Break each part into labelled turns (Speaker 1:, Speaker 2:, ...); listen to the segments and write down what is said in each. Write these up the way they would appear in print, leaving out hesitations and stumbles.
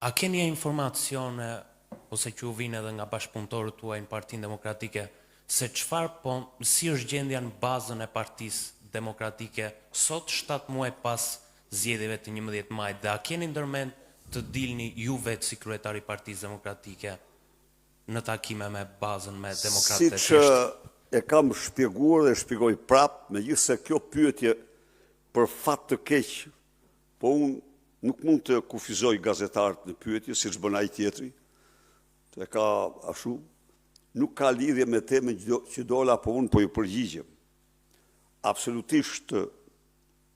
Speaker 1: A keni informacione ose që u vinë edhe nga bashkëpunëtorët tuaj në Partinë Demokratike se si është gjendja në bazën e Partisë Demokratike sot 7 muaj pas zgjedhjeve të 11 majit, dhe a keni ndërmend të dilni ju vetë si kryetari i Partisë Demokratike në takime me bazën, me demokratët e thjeshtë?
Speaker 2: Siç e kam shpjeguar dhe shpjegoj prapë, megjithëse kjo pyetje për fat të keq, po unë nuk mund të kufizoj gazetarët në pyetje, siç bën ai tjetri, të ka ashtu, nuk ka lidhje me temën që dola, po unë po ju përgjigjem. Absolutisht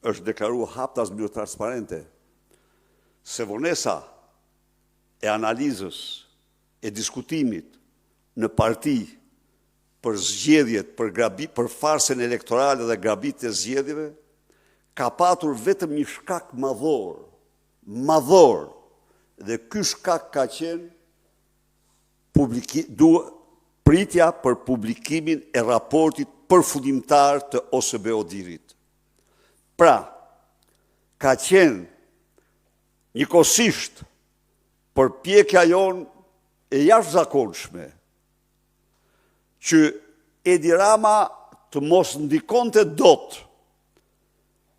Speaker 2: është deklaruar haptas mbi transparente se vonesa e analizës e diskutimit në parti për zgjedhjet, për farsën elektorale dhe grabitjen e zgjedhjeve, ka patur vetëm një shkak madhor, dhe ky shkak ka qenë pritja për publikimin e raportit përfundimtar të OSBE-ODIHR-it. Pra, ka qenë njëkohësisht përpjekja jonë e jashtëzakonshme që Edi Rama të mos ndikonte dot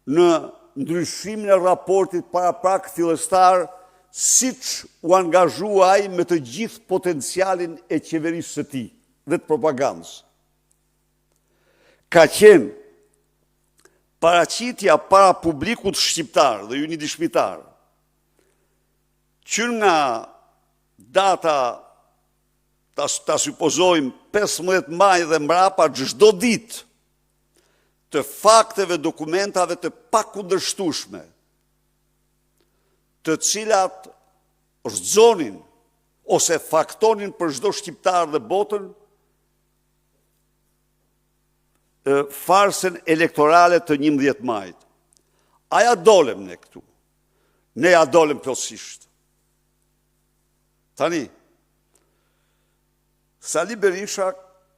Speaker 2: në ndryshimin e raportit paraprak fillestar, siç u angazhua ai me të gjithë potencialin e qeverisë së tij dhe të propagandës. Ka qenë paraqitja para publikut shqiptar dhe ju një dishmitar, që nga data, ta supozojmë 15 maj dhe mbrapa, çdo ditë, të fakteve, dokumentave të pakundërshtueshme, të cilat rrëzonin ose faktonin për çdo shqiptar dhe botën farsën elektorale të 11 majit. A ja dolem ne këtu? Ne ja dolem plotësisht. Tani, Sali Berisha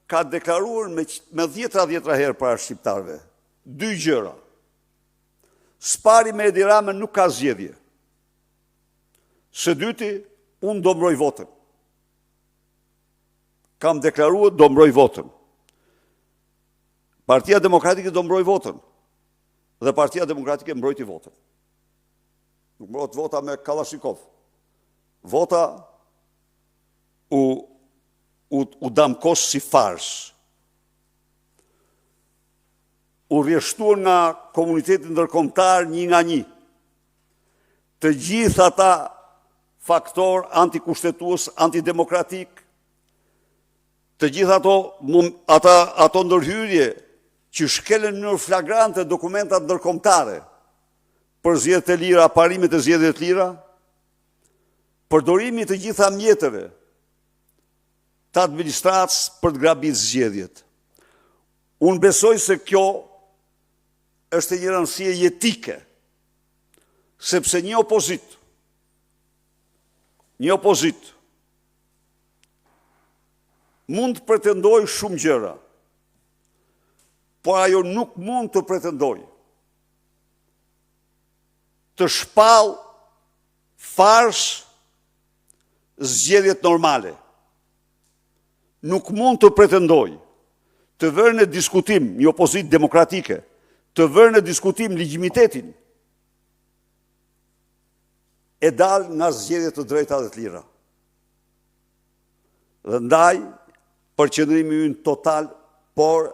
Speaker 2: ka deklaruar me 10 herë para shqiptarëve 2 gjëra. Spari me Edi Ramën nuk ka zgjedhje. Së dyti, unë do mbroj votën. Kam deklaruar do mbroj votën. Partia Demokratike do mbroj votën. Dhe Partia Demokratike mbrojti votën. Nuk mbrojt vota me Kalashnikov. Vota u damkos si fars. U rrjeshtuar nga komuniteti ndërkombëtar një nga një. Të gjithë ata faktor antikushtetues, antidemokratik, të gjithë ato ndërhyrje që shkelen në mënyrë flagrante dokumentat ndërkombëtare për zgjedhjet e lira, parimet e zgjedhjeve të lira, përdorimi të gjitha mjeteve të administratës për të grabitur zgjedhjet. Unë besoj se kjo është një rëndësie jetike, sepse një opozit mund të pretendoj shumë gjëra, por ajo nuk mund të pretendoj të shpall fars zgjedhjet normale. Nuk mund të pretendoj të vërë në diskutim një opozit demokratike, të vërë në diskutim legjimitetin e dalë nga zgjedhjet të drejta dhe të lira. Dhe ndaj, përqendrimi ynë total, por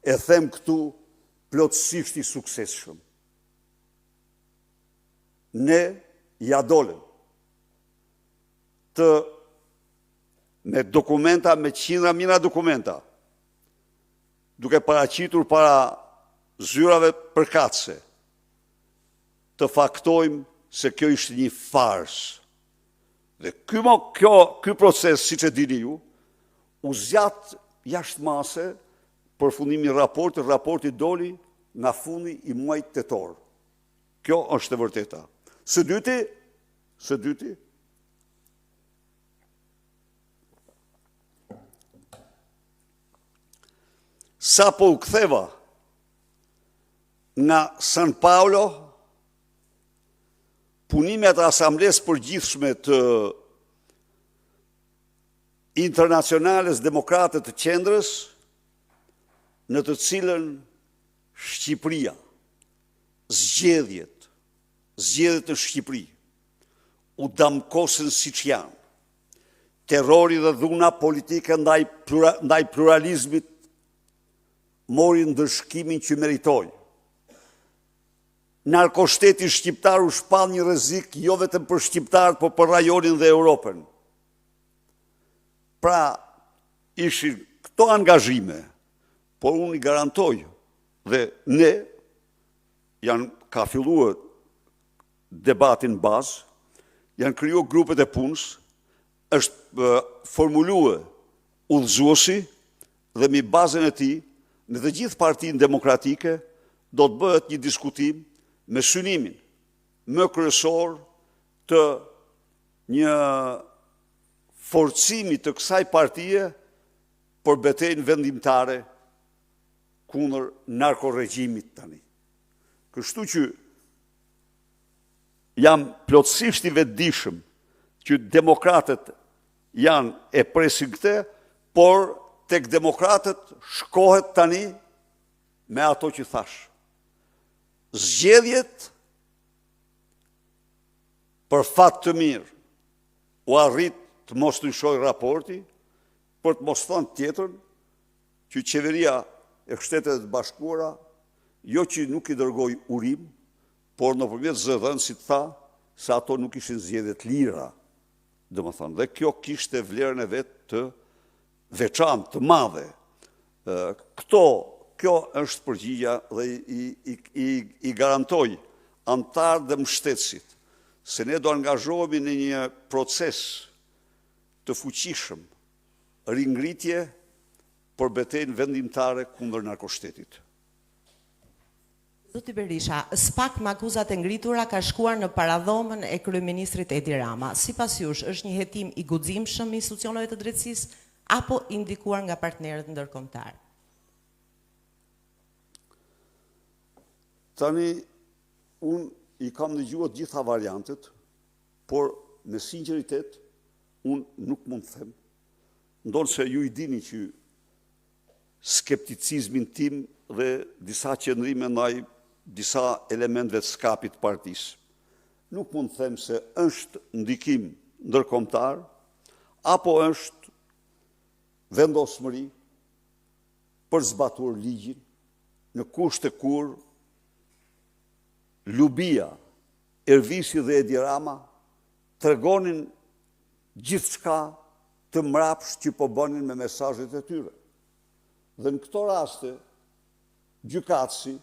Speaker 2: e them këtu plotësisht i suksesshëm. Ne ja dolem me dokumenta, me qindra mijëra dokumenta, duke paraqitur para zyrave përkatëse, të faktojmë se kjo ishte një fars. Dhe ky proces, siç e dini ju, u zgjat jashtëmase përfundimi i raporti doli nga fundi i muajit tetor. Kjo është e vërteta. Së dyti, sa po u ktheva nga San Paulo, punimet e Asamblesë Përgjithshme të Internacionales Demokrate të Qendrës, në të cilën Shqipëria, zgjedhjet në Shqipëri, u damkosen siç janë, terrori dhe dhuna politike ndaj pluralizmit mori ndëshkimin që meritoi. Narkoshteti shqiptar u shpall një rrezik jo vetëm për shqiptarët, por për rajonin dhe Europën. Pra, ishin këto angazhime, por unë i garantoj dhe ne ka filluar debatin bazë, janë krijuar grupet e punës, është formuluar udhëzuesi dhe mbi bazën e tij në të gjithë partinë demokratike do të bëhet një diskutim me synimin më kryesor të një forcimi të kësaj partie për betejën vendimtare kundër narkoregjimit tani. Kështu që jam plotësisht i vetëdijshëm që demokratët janë e presin këtë, por tek demokratët shkohet tani me ato që thash. Zgjedhjet për fat të mirë u arrit të mos të lëshoj raporti, për të mos thënë tjetër që qeveria e Shtetet e Bashkuara jo që nuk i dërgoi urim, por nëpërmjet zëdhënësit tha se ato nuk ishin zgjedhje të lira, domethënë, dhe kjo kishte vlerën e vet të veçantë, të madhe. Kjo është përgjigja dhe i garantoj antarë dhe mbështetësit se ne do angazhohemi në një proces të fuqishëm, ringritje për betejën vendimtare kundër narkoshtetit.
Speaker 3: Zoti Berisha, SPAK me akuzat e ngritura ka shkuar në paradhomën e kryeministrit Edi Rama. Sipas jush, është një hetim i guximshëm i institucioneve të drejtësisë apo indikuar nga partnerët ndërkombëtar?
Speaker 2: Tani, unë i kam dëgjuar gjitha variantet, por me sinqeritet, unë nuk mund të them. Ndonë se ju i dini që skepticizmin tim dhe disa qëndrime ndaj disa elementve të skapit partisë. Nuk mund të them se është ndikim ndërkombëtar, apo është vendosmëri për zbatuar ligjin në kushte kur Lubia, Ervisi dhe Edi Rama tregonin gjithçka të mrapsht që po bënin me mesazhet e tyre. Dhe në këto raste, gjykatësi,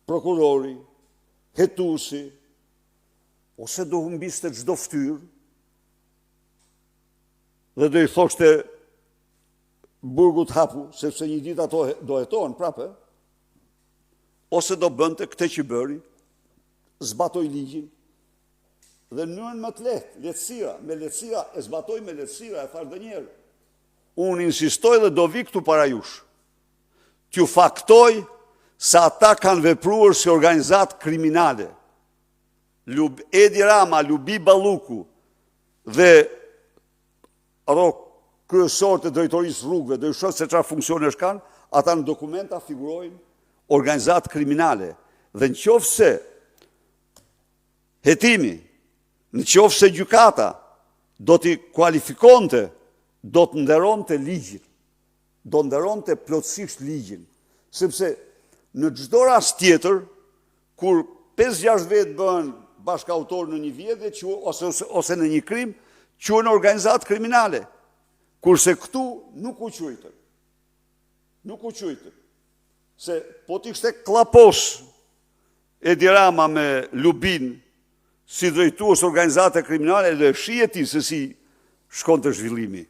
Speaker 2: prokurori, hetuesi, ose do humbiste çdo fytyrë dhe do i thoshte burgut hapu, sepse një ditë ato do hetohen prapë, ose do bënte këtë që bëri, zbatoj ligjin, dhe në mënyrën më të lehtë, lehtësira, e zbatoj me lehtësira, e thash edhe një herë. Unë insistoj dhe do vi këtu para jush. T'ju faktoj se ata kanë vepruar si organizat kriminale. Edi Rama, Lubi Balluku dhe kryesor të drejtorisë rrugëve, do i shoh se çfarë funksionesh kanë, ata në dokumenta figurojnë organizat kriminale. Dhe në qoftë se hetimi, në qoftë se gjykata do t'i kualifikonte, do të nderonte ligjin, do nderonte plotësisht ligjin, sepse në çdo rast tjetër, kur 5-6 vetë bëhen bashkautor në një vjedhje ose në një krim, quhen organizat kriminale, kurse këtu nuk u quajtën. Nuk u quajtën. Se po t'ishte klapos Edi Rama me Lubin si drejtues organizate kriminale dhe shihet ti se si shkon të zhvillimi.